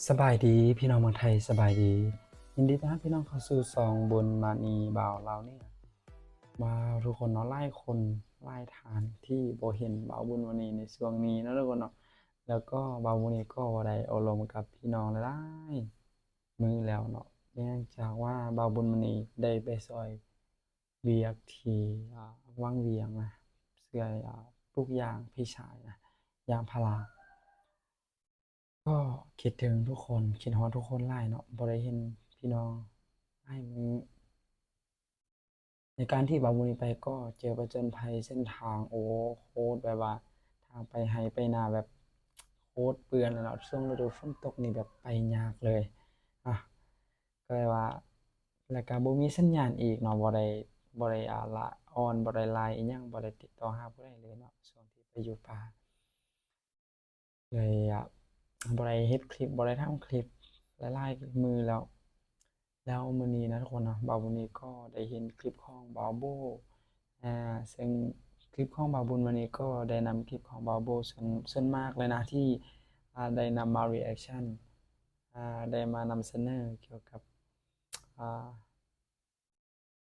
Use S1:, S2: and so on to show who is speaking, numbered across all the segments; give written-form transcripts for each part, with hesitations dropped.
S1: สบายดีพี่น้องเมืองไทยสบายดียินดีต้อนรับพี่น้องเข้าสู่ซองบุญมานีบ่าวเราเนี่ยมาทุกคนเนาะไล่คนไล่ทานที่บ่เห็นบ่าวบุญมานีในช่วงนี้นะทุกคนเนาะแล้วก็บ่าวบุญนี้ก็ได้อบรมกับพี่น้องหลายๆมือแล้วเนาะเนื่องจากว่าบ่าวบุญมานีได้ไปซอยเวียกที่วังเวียงนะเสื่อยปลูกยางพี่ชายนะยางพารา ก็คิดถึงทุกคนคิดฮอดทุกคนหลายเนาะบ่ได้เห็นพี่น้องหลายมื้อในการที่บ่าวมื้อนี้ไปก็เจอผจญภัยเส้นทางโอ้โคตรแบบว่าทางไปไร่ไปนาแบบโคตรเปื้อนเลยเนาะช่วงฤดูฝนตกนี่แบบไปยากเลยอะก็เลยว่าแล้วก็บ่มีสัญญาณอีกเนาะบ่ได้ละออนบ่ได้ LINE อิหยังบ่ได้ติดต่อหาผู้ใดเลยเนาะช่วงที่ไปอยู่ป่า เลยบ่ได้เฮ็ดคลิปบ่ได้ทำคลิปหลายๆมื้อแล้วมื้อนี้นะทุกคนเนาะบ่าวบุญนี้ก็ได้เห็นคลิปของบ่าวโบซึ่งคลิปของบ่าวบุญวันนี้ก็ได้นำคลิปของบ่าวโบส่วนมากเลยนะที่ได้นำมารีแอกชันได้มานำเสนอเกี่ยวกับอ่า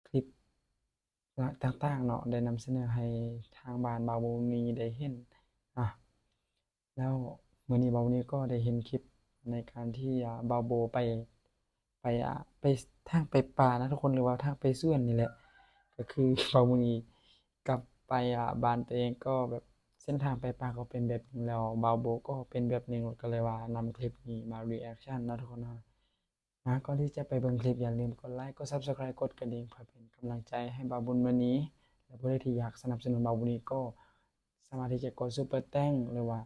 S1: คลิปต่างๆเนาะได้นำเสนอให้ทางบ้านบ่าวบุญมีได้เห็นอ่ะ แล้วมื้อนี้เบานี้ก็ได้เห็นคลิปในการที่บาโบไปทางไปป่านะทุกคนหรือว่าทางไปสวนนี่แหละก็คือ เบามื้อนี้กลับไปบ้านตัวเองก็แบบเส้นทางไปป่าก็เป็นแบบหนึ่งแล้วบาโบก็เป็นแบบหนึ่งก็เลยว่านำคลิปนี้มารีแอกชันนะทุกคนเนาะก่อนที่จะไปเบิ่งคลิปอย่าลืมกดไลค์กด Subscribe กดกระดิ่งเพื่อเป็นกำลังใจให้บาบุญวันนี้และผู้ใดที่อยากสนับสนุนบาบุญนี้ก็สามารถที่จะกดซุปเปอร์แต้งหรือว่า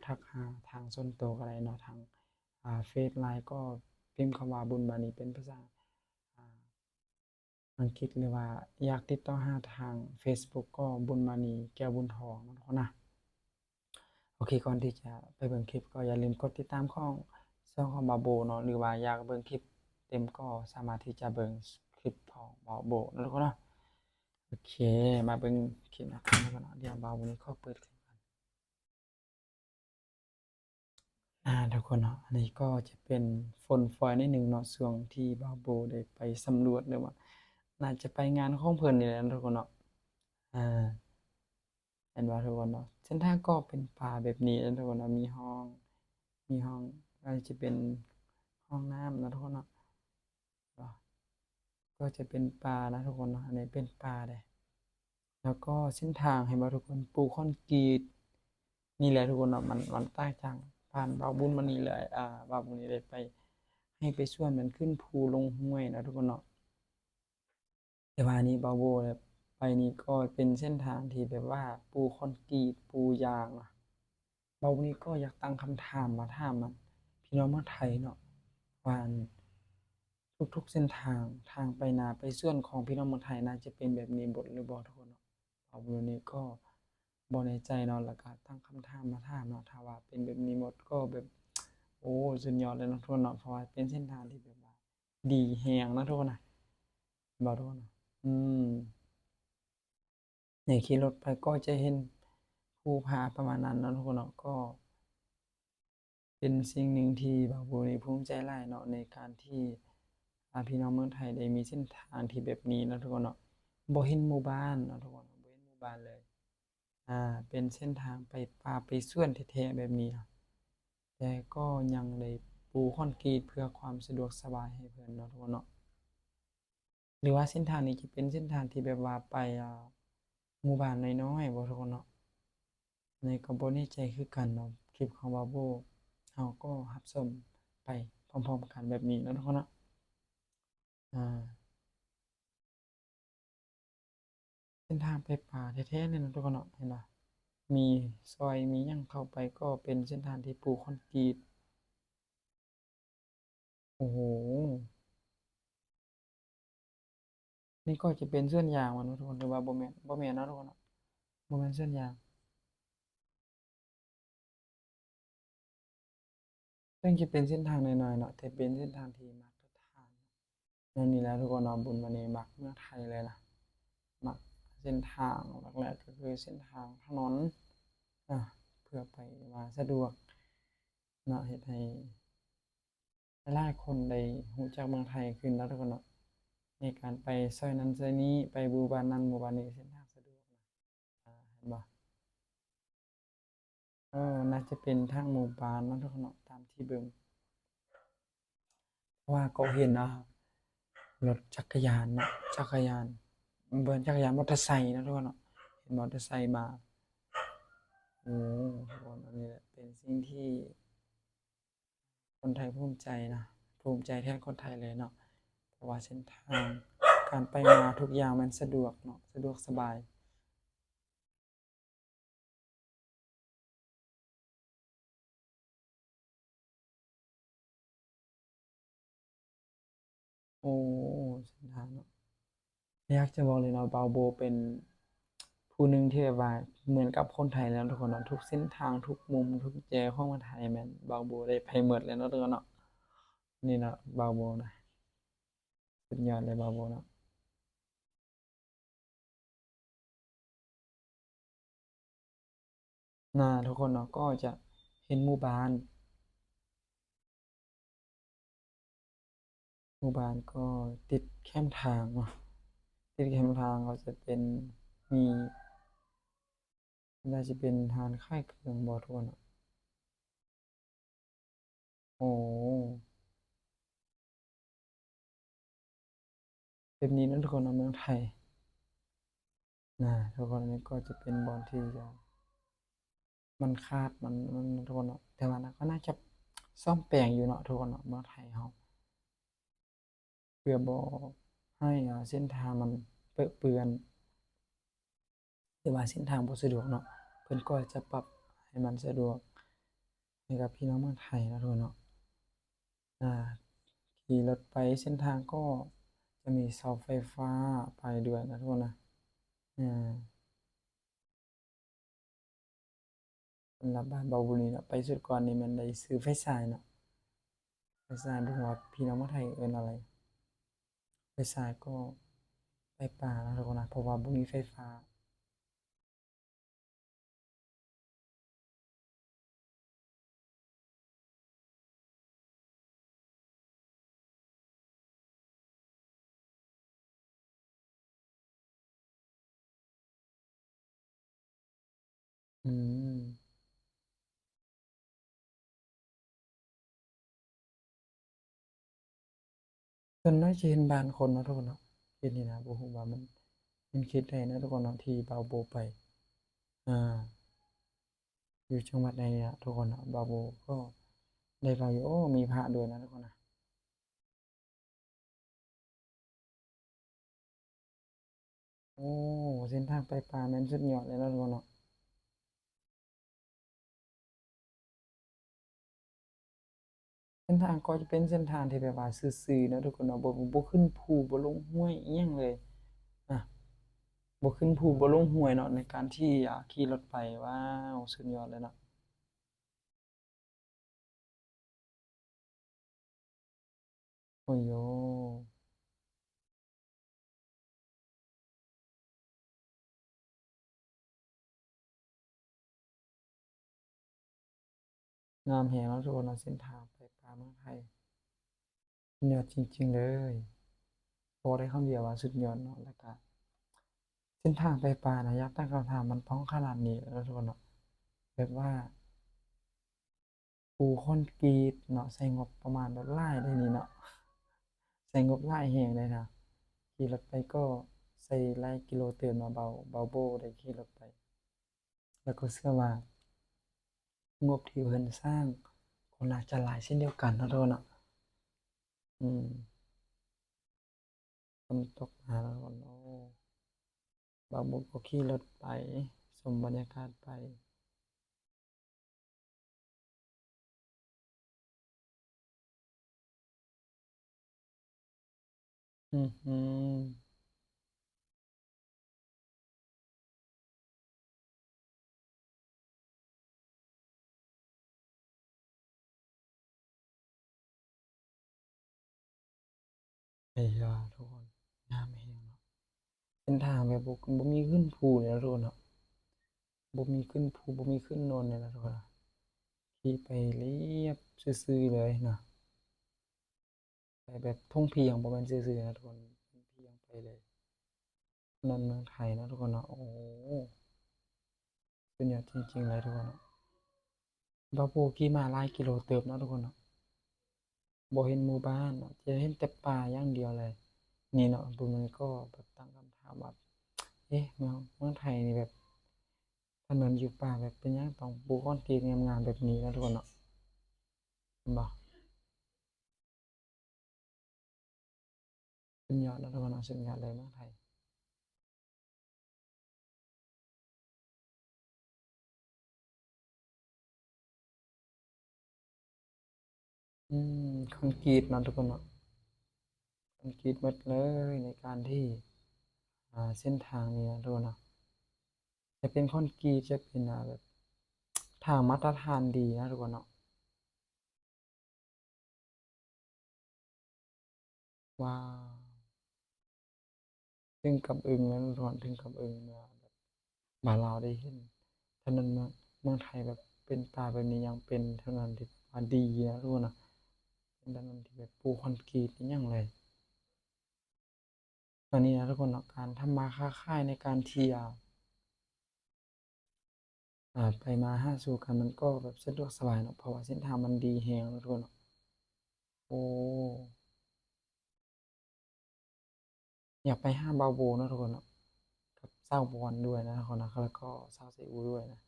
S1: ทักหาทางส่วนตัวก็ได้เนาะทางเฟซไลน์ก็พิมพ์คำว่าบุญมานีเป็นภาษาอ่าอังกฤษหรือว่าอยากติดต่อหาทาง Facebook ก็บุญมานีแก้วบุญทองนะทุกคนนะโอเคก่อนที่จะไปเบิ่งคลิปก็อย่าลืมกดติดตามของช่องของบาโบเนาะหรือว่าอยากเบิ่งคลิปเต็มก็สามารถที่จะเบิ่งคลิปของบาโบนะทุกคนนะโอเคมาเบิ่งคลิปนะครับแล้วกันเนาะเดี๋ยวบาโบนี้ขอเปิดคลิป ทุกคนเนาะอันนี้ก็จะเป็นฝนฟอยนิดหนึ่งเนาะช่วงที่บาวโบได้ไปสำรวจหรือว่าน่าจะไปงานของเพิ่นนี่แหละทุกคนเนาะอ่าเห็นว่าทุกคนเนาะเส้นทางก็เป็นป่าแบบนี้นะทุกคนเนาะมีห้องก็จะเป็นห้องน้ำนะทุกคนเนาะก็จะเป็นป่านะทุกคนเนาะอันนี้เป็นป่าเลยแล้วก็เส้นทางให้มาทุกคนปูคอนกรีตนี่แหละทุกคนเนาะมันใต้ทางผ่านบาวบุญมานี่เลยบาวบุญนี่เลยไปให้ไปช่วยมันขึ้นภูลงห้วยนะทุกคนเนาะ แต่ว่านี้บาโวแบบไปนี้ก็เป็นเส้นทางที่แบบว่าปูคอนกรีตปูยางอะบาโวนี้ก็อยากตั้งคำถามมาถามมันพี่น้องเมืองไทยเนาะว่าอันทุกๆเส้นทางไปนาไปส่วนของพี่น้องเมืองไทยน่าจะเป็นแบบนี้บดหรือบ่ทุกคนเนาะบาโวนี้ก็บ่แน่ใจเนาะแล้วก็ตั้งคำถามมาถามเนาะถ้าว่าเป็นแบบนี้หมดก็แบบโอ้สุดยอดเลยเนาะทุกคนเนาะเพราะว่าเป็นเส้นทางที่แบบว่าดีแฮงนะทุกคนนะบ่ทุกคนเนาะอืม เนี่ยขี่รถไปก็จะเห็นภูผาประมาณนั้นเนาะทุกคนเนาะก็เป็นสิ่งหนึ่งที่บางผู้นี่ภูมิใจหลายเนาะในการที่พี่น้องเมืองไทยได้มีเส้นทางที่แบบนี้เนาะทุกคนเนาะบ่เห็นหมู่บ้านเนาะทุกคนบ่เห็นหมู่บ้านเลยเป็นเส้นทางไปป่าไปสวนแท้ๆแบบนี้เนาะแต่ก็ยังได้ปูคอนกรีตเพื่อความสะดวกสบายให้เพิ่นเนาะทุกคนเนาะ หรือว่าเส้นทางนี้จะเป็นเส้นทางที่แบบว่าไปหมู่บ้านน้อยๆบ่ทุกคนเนาะในก็บ่แน่ใจคือกันเนาะคลิปของบาโบเราก็รับชมไปพร้อมๆกันแบบนี้เนาะทุกคนเนาะอ่าเส้นทางไปป่าแท้ๆเลยเนาะทุกคนเนาะเห็นบ่มีซอยมีหยังเข้าไปก็เป็นเส้นทางที่ปูคอนกรีตโอ้โฮนี่ก็จะเป็นสวนยางว่าเนาะทุกคนหรือว่าบ่แม่นเนาะทุกคนเนาะบ่แม่นสวนยางซึ่งจะเป็นเส้นทางน้อยๆเนาะแต่เป็นเส้นทางที่มาตรฐาน นั่นนี่แหละทุกคนเนาะบุญมานีมักเมืองไทยเลยล่ะมักเส้นทางหลักๆก็คือเส้นทางถนนอ่ะเพื่อไปมาสะดวกเนาะเฮ็ดให้ หลายๆคนได้รู้จักเมืองไทยขึ้นแล้วทุกคนเนาะในการไปซอยนั้นซอยนี้ไปหมู่บ้านนั้นหมู่บ้านนี้เส้นทางสะดวกนะเห็นบ่น่าจะเป็นทางหมู่บ้านเนาะทุกคนเนาะตามที่เบิ่งเพราะว่าก็เห็นรถจักรยานเนาะจักรยานเบิ่นจักรยานมอเตอร์ไซค์นะทุกคนเนาะเห็นมอเตอร์ไซค์มาโอ้ทุกคนอันนี้แหละเป็นสิ่งที่คนไทยภูมิใจนะภูมิใจแทนคนไทยเลยเนาะเพราะว่าเส้นทางการไปมาทุกอย่างมันสะดวกเนาะสะดวกสบายโอ้เส้นทางเนาะอยากจะบอกเลยเนาะบาโบเป็นผู้หนึ่งที่แบบว่าเหมือนกับคนไทยแล้วทุกคนเนาะทุกเส้นทางทุกมุมทุกแจของคนไทยแม่นบาโบได้ไปหมดเลยเนาะทุกคนเนาะนี่เนาะบาโบนะสุดยอดเลยบาโบเนาะทุกคนเนาะก็จะเห็นหมู่บ้านก็ติดแคมทางเนาะติดแคมทางก็จะเป็นมีน่าจะเป็นทานค่ายเครื่องบ่ทุกคนเนาะโอ้แบบนี้นะทุกคนเนาะเมืองไทยทุกคนอันนี้ก็จะเป็นบอลที่จะมันขาดมันทุกคนเนาะแต่ว่านะก็น่าจะซ่อมแปลงอยู่เนาะทุกคนเนาะเมืองไทยเฮาเพื่อบ่ให้เส้นทางมันเปื้อนเปื้อนหรือว่าเส้นทางบ่สะดวกเนาะเพิ่นก็จะปรับให้มันสะดวกให้กับพี่น้องเมืองไทยนะทุกคนเนาะอ่าขี่รถไปเส้นทางก็จะมีเสาไฟฟ้าไปด้วยนะทุกคนนะอ่าสำหรับบ้านเบาบุรีเนาะไปสุดก่อนนี่มันได้ซื้อไฟฉายเนาะไฟฉายบ่ฮู้ว่าพี่น้องเมืองไทยเอิ้นอะไรไฟฉายก็ไฟป่านะทุกคนนะเพราะว่าบ่มีไฟฟ้าอืมส่วนน้อยจะเห็นบ้านคนเนาะทุกคนเนาะเฮ็ดนี่นะบ่ฮู้ว่ามันเฮ็ดได้นะทุกคนเนาะที่เบาโบไปอ่าอยู่จังหวัดใดเนี่ยทุกคนเนาะเบาโบก็ได้ฟังอยู่โอ้มีพระด้วยนะทุกคนนะโอ้เส้นทางไปป่าแม่นสุดยอดเลยนะทุกคนเนาะ เส้นทางก็จะเป็นเส้นทางที่แบบว่าซื่อๆเนาะทุกคนเนาะบ่ขึ้นภูบ่ลงห้วยอิหยังเลยอะบ่ขึ้นภูบ่ลงห้วยเนาะในการที่ขี่รถไปว้าวสุดยอดเลยเนาะโอ้โฮงามแรงเนาะทุกคนเนาะเส้นทางไปป่าเมืองไทยสุดยอดจริงๆเลยบอกได้คำเดียวว่าสุดยอดเนาะแล้วก็เส้นทางไปป่านะอยากตั้งคำถามมันพ้องขนาดนี้เนาะทุกคนเนาะแบบว่าปูคอนกรีตเนาะใช้งบประมาณแบบหลายเลยนี่เนาะใช้งบหลายแรงเลยนะขี่รถไปก็ใช้หลายกิโลเติมเนาะเบาโบได้ขี่รถไป แล้วก็เชื่อว่างบที่เพิ่นสร้างก็น่าจะหลายเช่นเดียวกันเนาะทุกคนเนาะอืมฝนตกมาแล้วก็โอ้บางมุกก็ขี่รถไปชมบรรยากาศไปอือฮึไอ้ยาทุกคนงามแรงเนาะเส้นทางแบบบ่มีขึ้นภูเลยนะทุกคนเนาะบ่มีขึ้นภูบ่มีขึ้นโนนเลยนะทุกคนเนาะขี่ไปเรียบซื่อๆเลยเนาะ แบบท่องเพียงบ่แม่นซื่อๆนะทุกคนท่องเพียงไปเลยถนนเมืองไทยนะทุกคนเนาะโอ้โฮสุดยอดจริงๆเลยทุกคนเนาะบ่าโบขี่ม้าหลายกิโลเติบเนาะทุกคนเนาะบ่เห็นหมู่บ้านเนาะจะเห็นแต่ป่าอย่างเดียวเลยนี่เนาะพวกมันก็แบบตั้งคำถามว่าเอ๊ะเมืองไทยนี่แบบถนนอยู่ป่าแบบเป็นหยังต้องปูคอนกรีตงามๆแบบนี้นะทุกคนเนาะแม่นบ่สุดยอดเนาะทุกคนเนาะสุดยอดเลยเมืองไทยอืคอนกรีตเนาะทุกคนเนาะคอนกรีตหมดเลยในการที่เส้นทางนี้นะทุกคนเนาะจะเป็นคอนกรีตจะเป็นแบบทางมาตรฐานดีนะทุกคนเนาะว้าวถึงกับอึ้งแล้วทุกคนถึงกับอึ้งเมื่อแบบบ้านเราได้เห็นถนนเมืองไทยแบบเป็นป่าแบบนี้ยังเป็นถนนที่ว่าดีนะทุกคนเนาะเป็นถนนที่แบบปูคอนกรีตอหยังเลยอันนี้นะทุกคนเนาะการทำมาค้าขายในการที่ไปมาหาสู่กันมันก็แบบสะดวกสบายเนาะเพราะว่าเส้นทางมันดีแฮงนะทุกคนเนาะโอ้อยากไปหาบาโบเนาะทุกคนเนาะกับเศร้าบอนด้วยนะทุกคนนะแล้วก็เศร้าเซอูด้วยนะ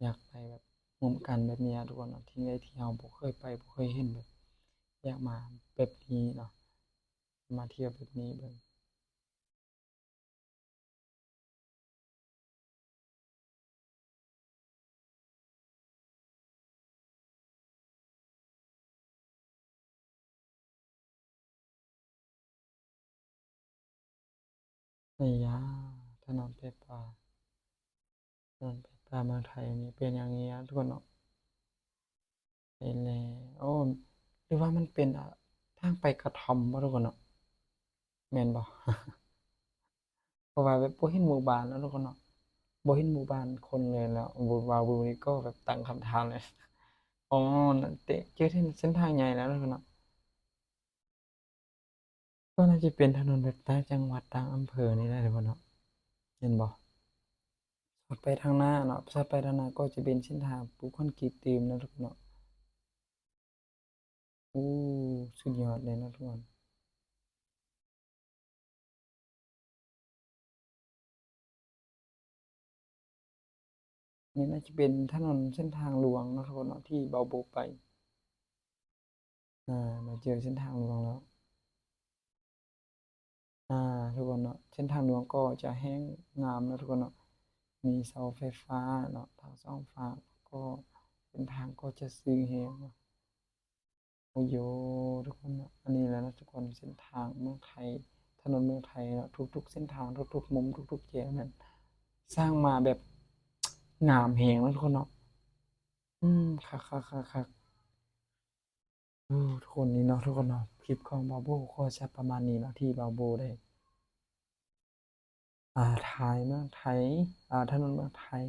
S1: อยากไปแบบร่วมกันแบบนี้ทุกคนเนาะที่ใดที่เราบ่เคยไปบ่เคยเห็นแบบอยากมาแบบนี้เนาะมาเที่ยวแบบนี้เบิ่งระยะถนนไปป่าถนนไปป่าเมืองไทยนี่เป็นอย่างนี้นะทุกคนเนาะไปแล้วโอ้หรือว่ามันเป็นทางไปกระท่อมบ่ทุกคนเนาะแม่นบ่ เพราะว่าแบบบ่เห็นหมู่บ้านแล้วทุกคนเนาะบ่เห็นหมู่บ้านคนเลยแล้วบ่ว่าบ่นี้ก็แบบตั้งคำถามเลยอ๋อนั่นเจอเส้นทางใหญ่แล้วทุกคนเนาะก็น่าจะเป็นถนนแบบต่างจังหวัดต่างอำเภอนี่แหละทุกคนเนาะเห็นบ่ถัดไปทางหน้าเนาะถัดไปทางหน้าก็จะเป็นเส้นทางปูคอนกรีตเต็มนะทุกคนเนาะโอ้สุดยอดเลยนะทุกคนนี่น่าจะเป็นถนนเส้นทางหลวงเนาะทุกคนเนาะที่เบาโบไปมาเจอเส้นทางหลวงแล้ว อ่าทุกคนเนาะเส้นทางหลวงก็จะแห้งงามแล้วทุกคนเนาะมีเสาไฟฟ้าเนาะทางสองฝั่งก็เส้นทางก็จะสีแหงเนาะโอ้โยทุกคนเนาะอันนี้แหละนะทุกคนเส้นทางเมืองไทยถนนเมืองไทยเนาะทุกๆเส้นทางทุกๆมุมทุกๆแยกนั้นสร้างมาแบบงามแหงแล้วทุกคนเนาะคักทุกคนนี่เนาะทุกคนเนาะคลิปของบาโบก็จะประมาณนี้เนาะที่บาโบได้ ถ่ายเมืองไทยถนนเมืองไทย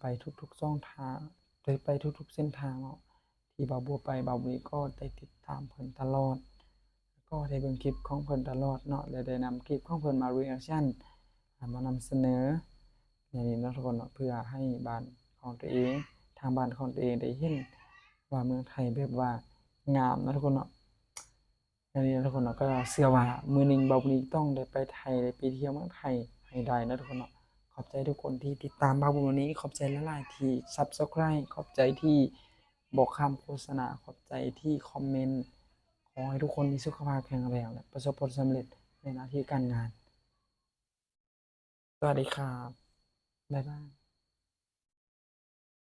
S1: ไปทุกๆช่องทางโดยไปทุกๆเส้นทางเนาะที่บ่าวบัวไปบ่าวบุญก็ได้ติดตามเพิ่นตลอดก็ได้เบิ่งคลิปของเพิ่นตลอดเนาะและได้นำคลิปของเพิ่นมา reaction มานำเสนออย่างนี้เนาะทุกคนเนาะเพื่อให้บ้านของตัวเองทางบ้านของตัวเองได้เห็นว่าเมืองไทยแบบว่างามนะทุกคนเนาะ อันนี้ทุกคนเนาะก็เชื่อว่ามือหนึ่งเบาบุญต้องได้ไปไทยได้ไปเที่ยวเมืองไทยให้ได้นะทุกคนเนาะขอบใจทุกคนที่ติดตามเบาบุญวันนี้ขอบใจหลายๆที่ Subscribe ขอบใจที่บอกคำโฆษณาขอบใจที่คอมเมนต์ขอให้ทุกคนมีสุขภาพแข็งแรงและประสบผลสำเร็จในหน้าที่การงานสวัสดีครับบ๊ายบาย